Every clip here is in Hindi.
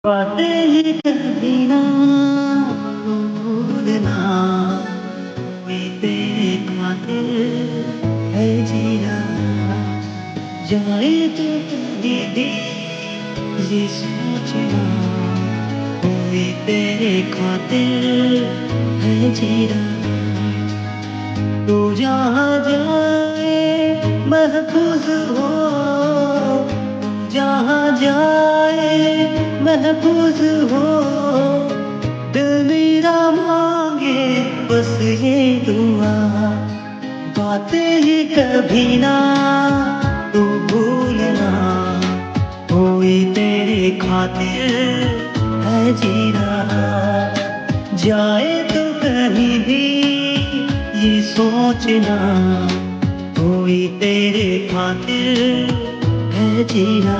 बातें ही कभी ना भूलना, कोई तेरे खातिर है जीना। जाए तो कभी भी ये सोचना, कोई तेरे खातिर है जीना। तू जहाँ जाए महफूज हो, जहाँ जाए महफूज हो। दिल मेरा मांगे बस ये दुआ, बातें ही कभी ना तू भूलना, कोई तेरे खातिर है जीना। जाए तो कहीं भी ये सोचना, कोई तेरे खातिर है जीना।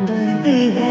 दर्द है